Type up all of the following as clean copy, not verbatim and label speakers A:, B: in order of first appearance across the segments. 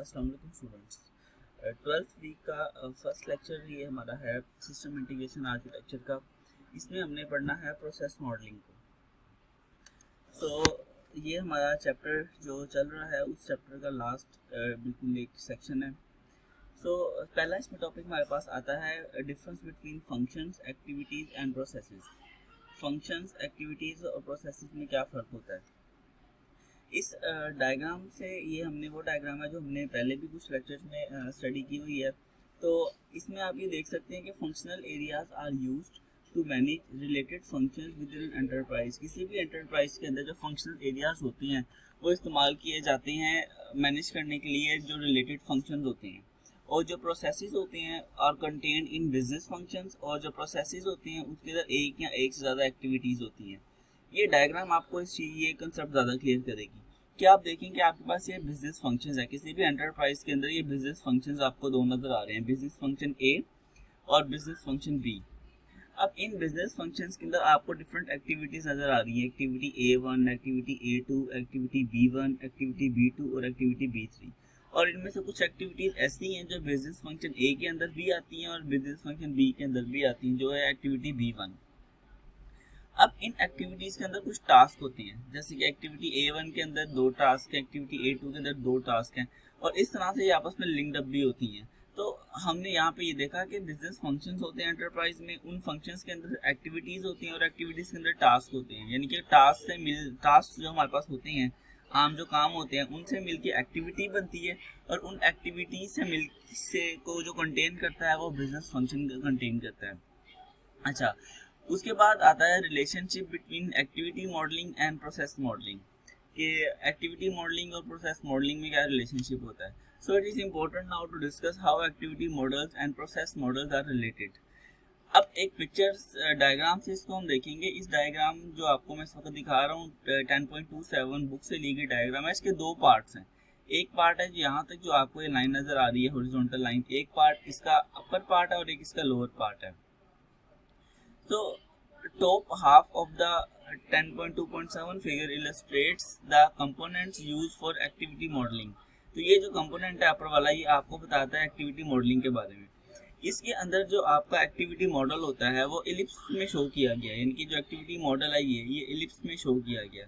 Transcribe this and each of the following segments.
A: अस्सलाम वालेकुम students. 12th week का फर्स्ट लेक्चर ये हमारा है सिस्टम इंटीग्रेशन आर्किटेक्चर का। इसमें हमने पढ़ना है प्रोसेस मॉडलिंग को। ये हमारा चैप्टर जो चल रहा है उस चैप्टर का लास्ट बिल्कुल एक सेक्शन है। पहला इसमें टॉपिक हमारे पास आता है difference between functions, activities and processes. Functions, activities और प्रोसेसेस में क्या फ़र्क होता है। इस डायग्राम से, ये हमने वो डायग्राम है जो हमने पहले भी कुछ लेक्चर्स में स्टडी की हुई है। तो इसमें आप ये देख सकते हैं कि functional areas are used to manage related functions within enterprise. किसी भी एंटरप्राइज के अंदर जो फंक्शनल एरियाज होते हैं वो इस्तेमाल किए जाते हैं मैनेज करने के लिए जो रिलेटेड फंक्शंस होते हैं। और जो प्रोसेसेस होते हैं are contained in business functions, और जो प्रोसेसेस होते हैं उसके अंदर एक या एक से ज़्यादा एक्टिविटीज़ होती हैं। ये डायग्राम आपको ये कंसेप्ट ज़्यादा क्लियर करेगी कि आप देखेंगे आपके पास ये बिजनेस फंक्शंस है। किसी भी एंटरप्राइज के अंदर ये बिजनेस फंक्शंस आपको दो नज़र आ रहे हैं, बिजनेस फंक्शन ए और बिजनेस फंक्शन बी। अब इन बिजनेस फंक्शंस के अंदर आपको डिफरेंट एक्टिविटीज़ नज़र आ रही हैं, activity A1, activity A2, activity B1, activity B2 और एक्टिविटी B3। और इनमें से कुछ एक्टिविटीज़ ऐसी हैं जो बिजनेस फंक्शन ए के अंदर भी आती हैं और बिजनेस फंक्शन बी के अंदर भी आती हैं, जो है एक्टिविटी B1। अब इन एक्टिविटीज़ के अंदर कुछ टास्क होते हैं, जैसे कि एक्टिविटी A1 के अंदर 2 टास्क हैं, एक्टिविटी A2 के अंदर 2 टास्क हैं, और इस तरह से ये आपस में लिंक्ड अप भी होती हैं। तो हमने यहाँ पे ये देखा कि बिजनेस फंक्शंस होते हैं एंटरप्राइज में, उन फंक्शंस के अंदर एक्टिविटीज़ होती हैं और एक्टिविटीज़ के अंदर टास्क होते हैं। यानी कि टास्क जो हमारे पास होते हैं, आम जो काम होते हैं, उनसे मिलके एक्टिविटी बनती है, और उन एक्टिविटी से को जो कंटेन करता है वो बिजनेस फंक्शन कंटेन करता है। अच्छा, उसके बाद आता है relationship between activity modelling and process modelling, कि एक्टिविटी मॉडलिंग और प्रोसेस मॉडलिंग में क्या रिलेशनशिप होता है। So it is important now to discuss how activity models and process models are related. अब एक पिक्चर्स डायग्राम से इसको हम देखेंगे। इस डायग्राम जो आपको मैं इस वक्त दिखा रहा हूँ 10.27 बुक से ली गई डायग्राम है। इसके दो पार्ट्स हैं। एक पार्ट है यहाँ तक जो आपको ये लाइन नज़र आ रही है, हॉरिजॉन्टल लाइन। एक पार्ट इसका अपर पार्ट है और एक इसका लोअर पार्ट है। So, top half of the 10.2.7 figure illustrates the components used for activity modeling। तो ये जो कंपोनेंट है अपर वाला, ये आपको बताता है एक्टिविटी मॉडलिंग के बारे में। इसके अंदर जो आपका एक्टिविटी मॉडल होता है वो इलिप्स में शो किया गया है, यानी कि जो एक्टिविटी मॉडल है ये इलिप्स में शो किया गया।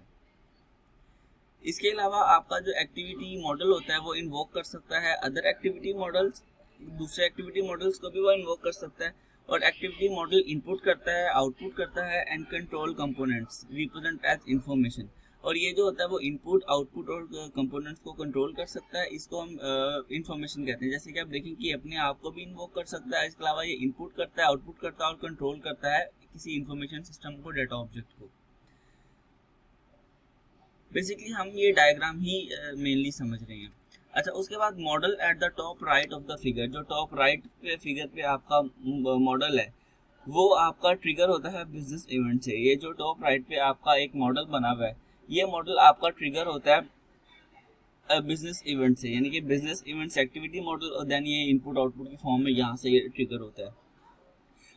A: इसके अलावा आपका जो एक्टिविटी मॉडल होता है वो इन्वोक कर सकता है अदर एक्टिविटी मॉडल्स, दूसरे एक्टिविटी मॉडल्स को भी वो इन्वोक कर सकता है। और एक्टिविटी मॉडल इनपुट करता है, आउटपुट करता है, and control components represent as information. और ये जो होता है वो इनपुट, आउटपुट और कंपोनेंट्स को कंट्रोल कर सकता है। इसको हम इंफॉर्मेशन कहते हैं। जैसे कि आप देखें कि अपने आप को भी इन्वोक कर सकता है। इसके अलावा ये इनपुट करता है, आउटपुट करता है और कंट्रोल करता है किसी इंफॉर्मेशन सिस्टम को, डाटा ऑब्जेक्ट को। बेसिकली हम ये डायग्राम ही मेनली समझ रहे हैं। अच्छा, उसके बाद model at the top right of the figure. जो टॉप राइट पे फिगर पे आपका मॉडल है वो आपका ट्रिगर होता है बिजनेस इवेंट से। ये जो टॉप राइट पे आपका एक मॉडल बना हुआ है, ये मॉडल आपका ट्रिगर होता है बिजनेस इवेंट से, यानी कि बिजनेस इवेंट्स एक्टिविटी मॉडल, और देन ये इनपुट आउटपुट की फॉर्म में यहाँ से ये ट्रिगर होता है।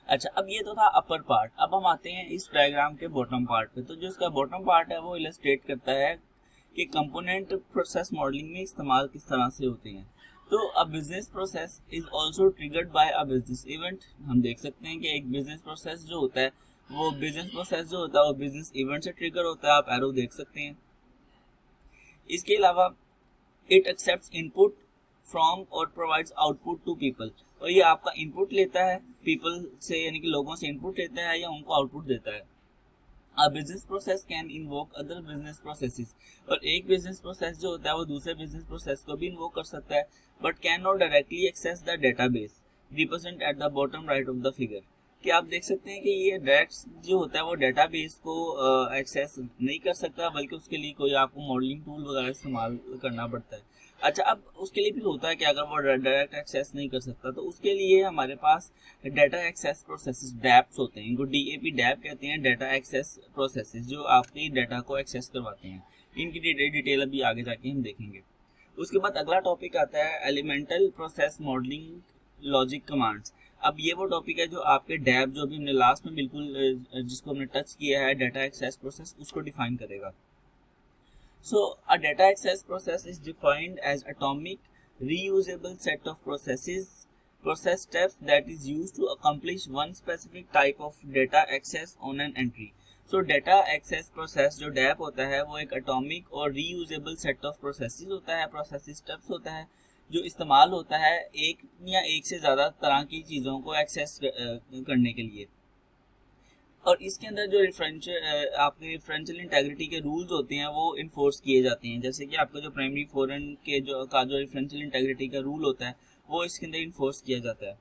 A: अच्छा, अब ये तो था अपर पार्ट। अब हम आते हैं इस डायग्राम के बॉटम पार्ट पे। तो जो इसका बॉटम पार्ट है वो इलस्ट्रेट करता है कि कंपोनेंट प्रोसेस मॉडलिंग में इस्तेमाल किस तरह से होते हैं। तो अ business process is also triggered by a business event. हम देख सकते हैं कि एक बिजनेस प्रोसेस जो होता है वो बिजनेस इवेंट से ट्रिगर होता है। आप एरो देख सकते हैं। इसके अलावा इट एक्सेप्ट्स इनपुट फ्रॉम और प्रोवाइड्स आउटपुट टू पीपल। और ये आपका इनपुट लेता है पीपल से, यानी कि लोगों से इनपुट लेता है या उनको आउटपुट देता है। A business process can invoke other business processes। और एक बिजनेस प्रोसेस जो होता है वो दूसरे बिजनेस प्रोसेस को भी इन्वोक कर सकता है, but can not directly access the database represent at the bottom right of the figure. कि आप देख सकते हैं कि ये डायरेक्ट जो होता है वो डेटाबेस को एक्सेस नहीं कर सकता, बल्कि उसके लिए कोई आपको मॉडलिंग टूल वगैरह इस्तेमाल करना पड़ता है। अच्छा, अब उसके लिए भी होता है कि अगर वो डायरेक्ट एक्सेस नहीं कर सकता तो उसके लिए हमारे पास डाटा एक्सेस प्रोसेसेस, डैप्स होते हैं। इनको DAP डैप कहते हैं, डाटा एक्सेस प्रोसेसेस, जो आपकी डाटा को एक्सेस करवाते हैं। इनकी डिटेल अभी आगे जाके हम देखेंगे। उसके बाद अगला टॉपिक आता है elemental process modelling logic commands. अब ये वो टॉपिक है जो आपके डैप, जो भी हमने लास्ट में बिल्कुल जिसको हमने टच किया है, डाटा एक्सेस प्रोसेस, उसको डिफाइन करेगा। So a data access process is defined as atomic reusable set of process steps that is used to accomplish one specific type of data access on an entry. So data access process जो DAP होता है वो एक atomic और reusable set of processes होता है, process steps होता है जो इस्तेमाल होता है एक या एक से ज़्यादा तरह की चीज़ों को एक्सेस करने के लिए। और इसके अंदर जो आपके रेफरेंशियल इंटेग्रिटी के रूल्स होते हैं वो इन्फोर्स किए जाते हैं, जैसे कि आपका जो प्राइमरी फॉरेन के जो रेफरेंशियल इंटेग्रिटी का रूल होता है वो इसके अंदर इन्फोर्स किया जाता है।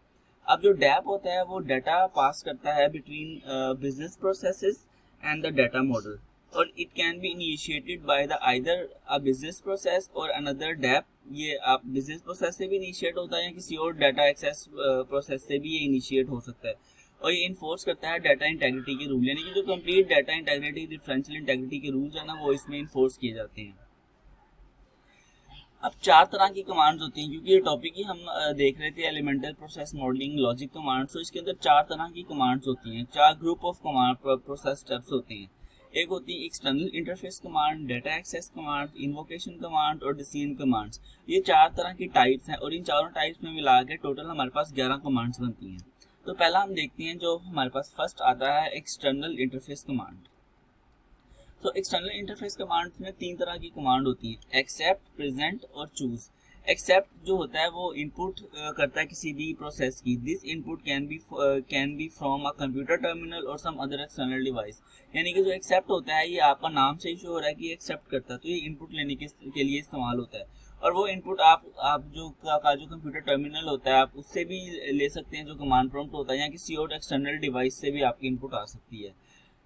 A: अब जो डैप होता है वो डाटा पास करता है between business processes and the data model, और it can be initiated by the either a business process or another dap. ये आप बिजनेस प्रोसेस से भी इनिशिएट होता है या किसी और डाटा एक्सेस प्रोसेस से भी ये इनिशिएट हो सकता है, और ये इन्फोर्स करता है डाटा इंटेग्रिटी के रूल, यानी कि जो complete data integrity referential integrity के रूल्स है ना वो इसमें इन्फोर्स किए जाते हैं। अब चार तरह की कमांड्स होती हैं, क्योंकि ये टॉपिक ही हम देख रहे थे elemental process modelling logic commands, तो इसके अंदर चार तरह की कमांड्स होती हैं, चार group of command process steps होते हैं। एक होती है external interface command, data access command, invocation command और डिसीजन कमांड्स। ये चार तरह की टाइप्स हैं और इन चारों टाइप्स में मिला के टोटल हमारे पास 11 कमांड्स बनती हैं। तो पहला हम देखते हैं जो हमारे पास फर्स्ट आता है एक्सटर्नल इंटरफेस कमांड। तो एक्सटर्नल इंटरफेस कमांड में तीन तरह की कमांड होती है, एक्सेप्ट, प्रेजेंट और चूज। एक्सेप्ट जो होता है वो इनपुट करता है किसी भी प्रोसेस की। This input can be from a computer terminal और सम अदर एक्सटर्नल डिवाइस, यानी कि जो एक्सेप्ट होता है ये आपका नाम से ही शो हो रहा है कि एक्सेप्ट करता है, तो ये इनपुट लेने के लिए इस्तेमाल होता है। और वो इनपुट आप जो कंप्यूटर टर्मिनल होता है आप उससे भी ले सकते हैं, जो कमांड प्रॉम्प्ट होता है, या किसी और एक्सटर्नल डिवाइस से भी आपकी इनपुट आ सकती है।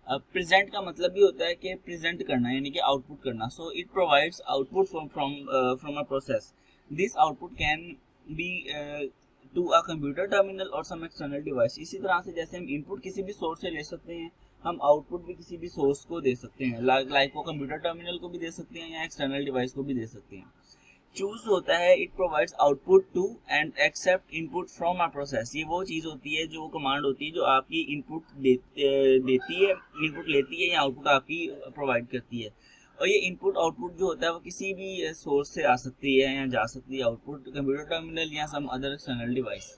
A: प्रेजेंट का मतलब भी होता है कि प्रेजेंट करना, यानी कि आउटपुट करना। So it provides output from a process. This output can be to a computer terminal और सम एक्सटर्नल डिवाइस। इसी तरह से जैसे हम इनपुट किसी भी सोर्स से ले सकते हैं, हम आउटपुट भी किसी भी सोर्स को दे सकते हैं, लाइक वो कंप्यूटर टर्मिनल को भी दे सकते हैं या एक्सटर्नल डिवाइस को भी दे सकते हैं। चूज होता है it provides output to and accept input from a process. ये वो चीज़ होती है, जो कमांड होती है जो आपकी इनपुट देती है, इनपुट लेती है या आउटपुट आपकी प्रोवाइड करती है। और ये इनपुट आउटपुट जो होता है वो किसी भी सोर्स से आ सकती है या जा सकती है, आउटपुट कंप्यूटर टर्मिनल या सम अदर एक्सटर्नल डिवाइस।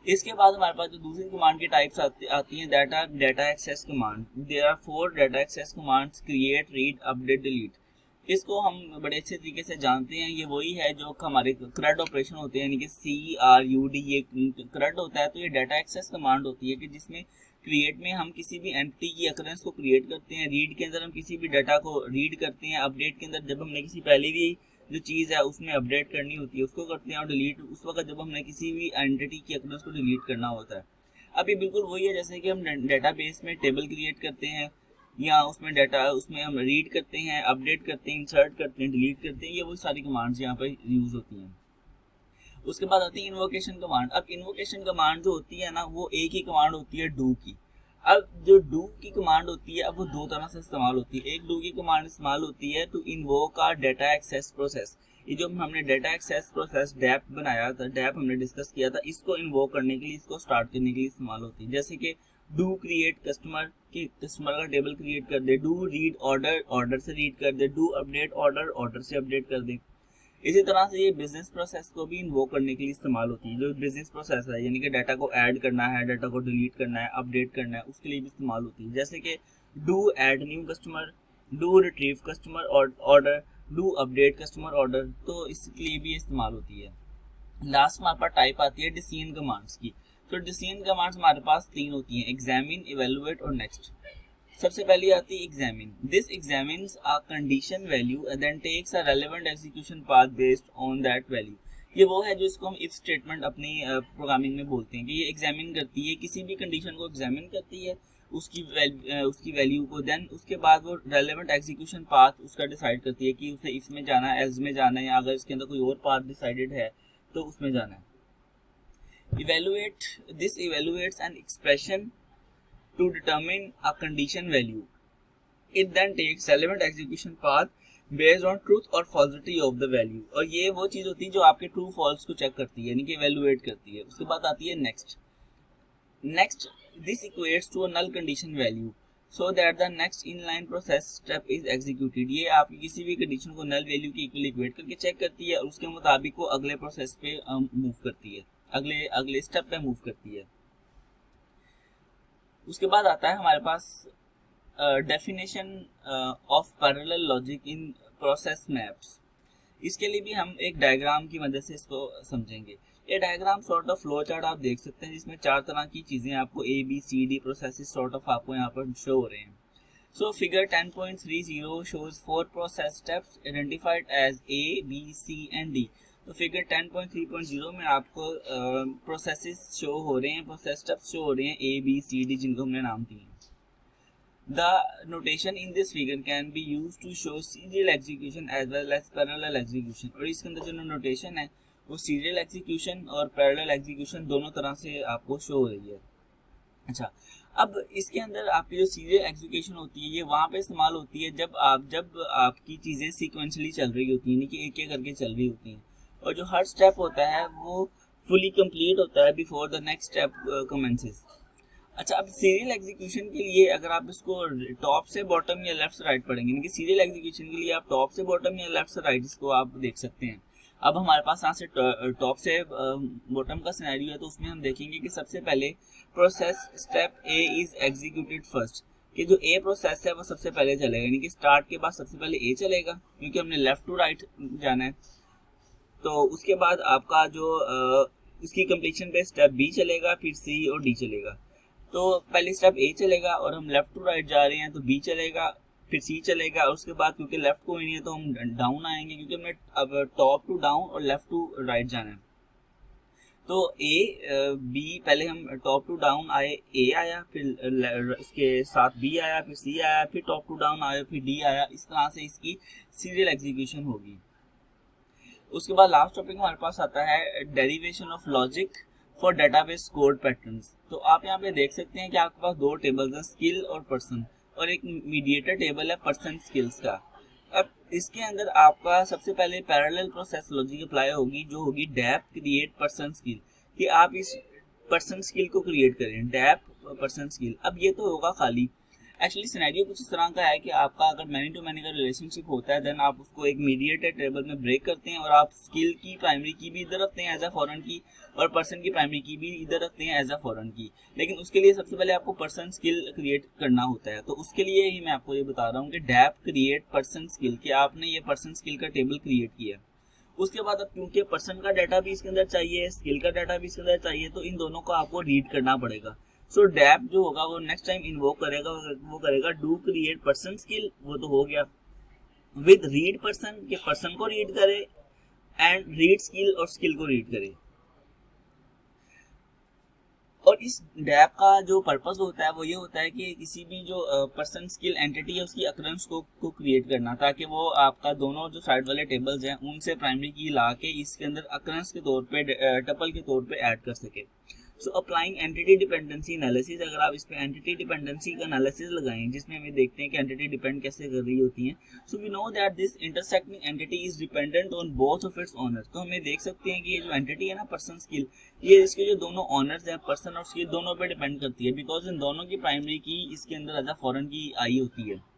A: इसके बाद हमारे पास जो दूसरी कमांड की टाइप्स आती हैं data access command. There are 4 data access commands, create, read, update, delete. इसको हम बड़े अच्छे तरीके से जानते हैं, ये वही है जो हमारे CRUD ऑपरेशन होते हैं, यानी कि CRUD, ये CRUD होता है। तो ये डाटा एक्सेस कमांड होती है कि जिसमें क्रिएट में हम किसी भी एंटिटी की अकरेंस को क्रिएट करते हैं, रीड के अंदर हम किसी भी डाटा को रीड करते हैं, अपडेट के अंदर जब हमने किसी पहले भी जो चीज़ है उसमें अपडेट करनी होती है उसको करते हैं, और डिलीट उस वक्त जब हमने किसी भी एंटिटी की अकरेंस को डिलीट करना होता है। अब ये बिल्कुल वही है जैसे कि हम डेटाबेस में टेबल क्रिएट करते हैं या उसमें हम रीड करते हैं, अपडेट करते हैं, इंसर्ट करते हैं, डिलीट करते हैं, ये वो सारी कमांड्स यहाँ पर यूज होती हैं। उसके बाद आती है इन्वोकेशन कमांड। अब इन्वोकेशन कमांड जो होती है ना वो एक ही कमांड होती है डू की। अब जो डू की कमांड होती है अब वो दो तरह से इस्तेमाल होती है। एक डू की कमांड इस्तेमाल होती है to invoke a data access process. ये जो हमने डाटा एक्सेस प्रोसेस डैप बनाया था, डैप हमने डिस्कस किया था, इसको इन्वोक करने के लिए, इसको स्टार्ट करने के लिए इस्तेमाल होती है। जैसे कि डू क्रिएट कस्टमर, कि कस्टमर का टेबल क्रिएट कर दे, डू रीड ऑर्डर, ऑर्डर से रीड कर दे, डू अपडेट ऑर्डर, ऑर्डर से अपडेट कर दे। इसी तरह से ये बिजनेस प्रोसेस को भी इन्वोक करने के लिए इस्तेमाल होती है। जो बिजनेस प्रोसेस है यानी कि डाटा को ऐड करना है, डाटा को डिलीट करना है, अपडेट करना है, उसके लिए भी इस्तेमाल होती है। जैसे कि do add new customer, do retrieve customer order, do update customer order, तो इसके लिए भी इस्तेमाल होती है। लास्ट हमारे पास टाइप आती है डिसीजन कमांड्स की। तो डिसीजन कमांड्स हमारे पास तीन होती हैं, एग्जामिन, इवेलुएट और नेक्स्ट। सबसे पहली आती है examine. This examines a condition value and then takes a relevant execution path based on that value. ये वो है जो इसको हम इफ स्टेटमेंट अपनी प्रोग्रामिंग में बोलते हैं कि ये एग्जामिन करती है, किसी भी कंडीशन को एग्जामिन करती है, उसकी वैल्यू को, देन उसके बाद वो रेलेवेंट एग्जीक्यूशन पाथ उसका डिसाइड करती है कि उसे इफ में जाना है, एल्स में जाना है, या अगर इसके अंदर कोई और पाथ डिसाइडेड है तो उसमें जाना है। Evaluate, this evaluates an expression to determine a condition value. It then takes relevant execution path based on truth or falsity of the value. और ये वो चीज़ होती है जो आपके ट्रू फॉल्स को चेक करती है, यानी कि evaluate करती है। उसके बाद आती है next. Next, this equates to a null condition value. So that the next in line process step is executed. ये आपकी किसी भी कंडीशन को नल वैल्यू के इक्वल इक्वेट करके चेक करती है और उसके मुताबिक वो अगले प्रोसेस पे मूव करती है, अगले स्टेप पे मूव करती है। उसके बाद आता है हमारे पास definition of parallel logic in process maps. इसके लिए भी हम एक डायग्राम की मदद से इसको समझेंगे। ये diagram sort of flow chart आप देख सकते हैं जिसमें 4 तरह की चीजें आपको A B C D processes sort of आपको यहाँ पर शो हो रहे हैं। So figure 10.30 shows 4 process steps identified as A B C and D. तो फिगर 10.3.0 में आपको प्रोसेसेस शो हो रहे हैं, प्रोसेस स्टेप्स शो हो रहे हैं ए बी सी डी जिनको हमने नाम दिए। The notation in this figure can be used to show serial execution as well as parallel execution। और इसके अंदर जो नोटेशन है वो सीरियल एग्जीक्यूशन और पैरेलल एग्जीक्यूशन दोनों तरह से आपको शो हो रही है। अच्छा, अब इसके अंदर आपकी जो सीरियल एग्जीक्यूशन होती है ये वहाँ पे इस्तेमाल होती है जब आपकी चीज़ें सीक्वेंशली चल रही होती हैं, यानी कि एक एक करके चल रही होती हैं और जो हर स्टेप होता है वो फुली कंप्लीट होता है before the next step commences. अच्छा, अब सीरियल एग्जीक्यूशन के लिए अगर आप इसको टॉप से बॉटम या लेफ्ट से राइट पढ़ेंगे, यानी कि सीरियल एग्जीक्यूशन के लिए आप टॉप से बॉटम या लेफ्ट से राइट इसको आप देख सकते हैं। अब हमारे पास यहाँ से टॉप से बॉटम का सिनेरियो है तो उसमें हम देखेंगे कि सबसे पहले process step A is executed first, कि जो ए प्रोसेस है वो सबसे पहले चलेगा, यानी कि स्टार्ट के बाद सबसे पहले ए चलेगा क्योंकि हमने लेफ्ट टू राइट जाना है। तो उसके बाद आपका जो इसकी कंप्लीशन पे स्टेप बी चलेगा, फिर सी और डी चलेगा। तो पहले स्टेप ए चलेगा और हम लेफ्ट टू राइट जा रहे हैं तो बी चलेगा, फिर सी चलेगा और उसके बाद क्योंकि लेफ्ट को ही नहीं है तो हम डाउन आएंगे क्योंकि हमने अब टॉप टू डाउन और लेफ्ट टू राइट जाना है। तो ए बी पहले हम टॉप टू डाउन आए, ए आया, फिर उसके साथ बी आया, फिर सी आया, फिर टॉप टू डाउन आया, फिर डी आया। इस तरह से इसकी सीरियल एग्जीक्यूशन होगी। उसके बाद लास्ट टॉपिक हमारे पास आता है derivation of logic for database code patterns. तो आप यहाँ पे देख सकते हैं कि आपके पास 2 टेबल्स हैं, स्किल और पर्सन, और एक मीडिएटर टेबल है पर्सन स्किल्स का। अब इसके अंदर आपका सबसे पहले पैरेलल प्रोसेस लॉजिक अप्लाई होगी जो होगी डैप क्रिएट पर्सन स्किल, कि आप इस पर्सन स्किल को क्रिएट करें, डैप पर्सन स्किल। अब ये तो होगा खाली, एक्चुअली सिनेरियो कुछ इस तरह का है कि आपका अगर मैनी टू मैनी का रिलेशनशिप होता है देन आप उसको एक मीडिएटर टेबल में ब्रेक करते हैं और आप स्किल की प्राइमरी की भी इधर रखते हैं एज अ फॉरेन की और पर्सन की प्राइमरी की भी इधर रखते हैं एज अ फॉरेन की। लेकिन उसके लिए सबसे पहले आपको पर्सन स्किल क्रिएट करना होता है। तो उसके लिए ही मैं आपको ये बता रहा हूँ कि डैप क्रिएट पर्सन स्किल, कि आपने ये पर्सन स्किल का टेबल क्रिएट किया। उसके बाद अब क्योंकि पर्सन का डाटा भी इसके अंदर चाहिए, स्किल का डाटा भी इसके अंदर चाहिए, तो इन दोनों को आपको रीड करना पड़ेगा। सो डैप जो होगा वो नेक्स्ट टाइम इन्वोक करेगा, वो करेगा डू क्रिएट पर्सन स्किल, वो तो हो गया, विद रीड पर्सन, के पर्सन को रीड करे एंड रीड स्किल और स्किल को रीड करे। और इस डैप का जो पर्पस होता है वो ये होता है कि किसी भी जो पर्सन स्किल एंटिटी है उसकी अकरेंस को क्रिएट करना, ताकि वो आपका दोनों जो साइड वाले टेबल्स हैं उनसे प्राइमरी की ला के इसके अंदर अकरेंस के तौर पे टपल के तौर पे ऐड कर सके। So applying entity dependency analysis, अगर आप इस पे एंटिटी डिपेंडेंसी का एनालिसिस लगाएं जिसमें हमें देखते हैं कि एंटिटी डिपेंड कैसे कर रही होती हैं। So we know that this intersecting entity is dependent on both of its owners. तो हमें देख सकते हैं कि ये जो एंटिटी है ना पर्सन स्किल, ये इसके जो दोनों ओनर्स हैं पर्सन और स्किल दोनों पे डिपेंड करती है, बिकॉज इन दोनों की प्राइमरी की इसके अंदर एज अ फॉरेन की आई होती है।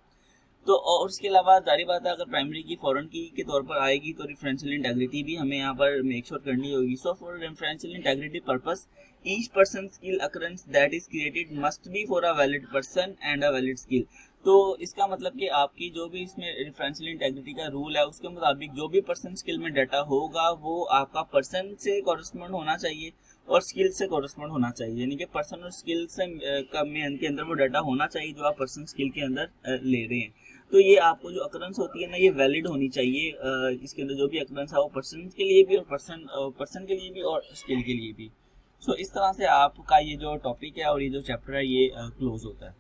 A: तो और उसके अलावा जारी बात है अगर प्राइमरी की फॉरेन की के तौर पर आएगी तो रेफरेंशियल इंटेग्रिटी भी हमें यहाँ पर मेक श्योर करनी होगी। So for referential integrity purpose each person skill occurrence that is created must be for a valid person and a valid skill. तो इसका मतलब कि आपकी जो भी इसमें रेफरेंशियल इंटेग्रिटी का रूल है उसके मुताबिक जो भी पर्सन स्किल में डाटा होगा वो आपका पर्सन से कॉरेस्पॉन्ड होना चाहिए और स्किल से कॉरेस्पॉन्ड होना चाहिए, यानी कि पर्सन और स्किल से के अंदर वो डाटा होना चाहिए जो आप पर्सन स्किल के अंदर ले रहे हैं। तो ये आपको जो अकरेंस होती है ना ये वैलिड होनी चाहिए, इसके अंदर जो भी अकरेंस है वो पर्सन के लिए भी और पर्सन के लिए भी और स्किल के लिए भी। सो इस तरह से आपका ये जो टॉपिक है और ये जो चैप्टर है ये क्लोज होता है।